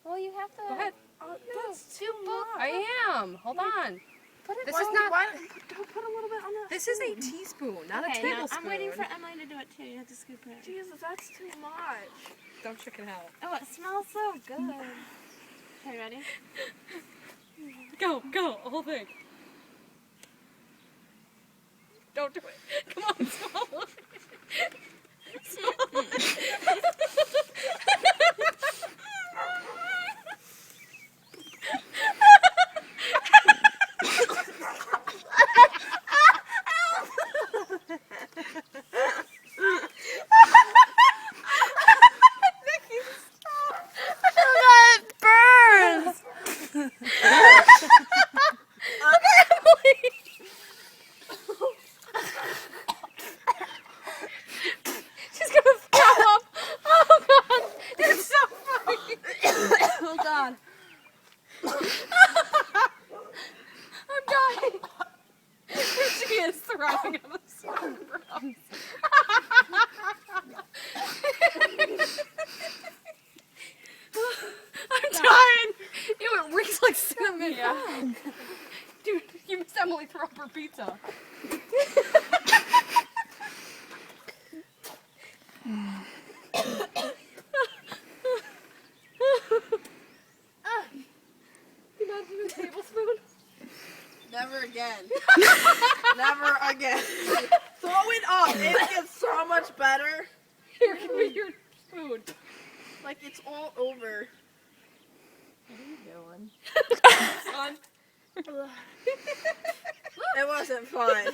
Well, you have to. Go ahead. That's too much. I am. Hold on. This is Don't put a little bit on the This is a teaspoon, not a Okay, now tablespoon. I'm waiting for Emily to do it too. You have to scoop it. Jesus, that's too much. Don't chicken out. Oh, it smells so good. Okay, ready? Go, a whole thing. Don't do it. Come on, swallow it. Swallow it. It burns! She's gonna throw up. Oh god, it's so funny. Oh God. I'm dying. She is throwing up. It's so gross. I'm dying. Ew, it reeks like cinnamon. Yeah. Dude, you missed Emily throw up her pizza. Imagine a tablespoon. Never again. Never again. Throw it up. It gets so much better. Here, give me your spoon. Like it's all over. What are you doing? Son. It wasn't fun.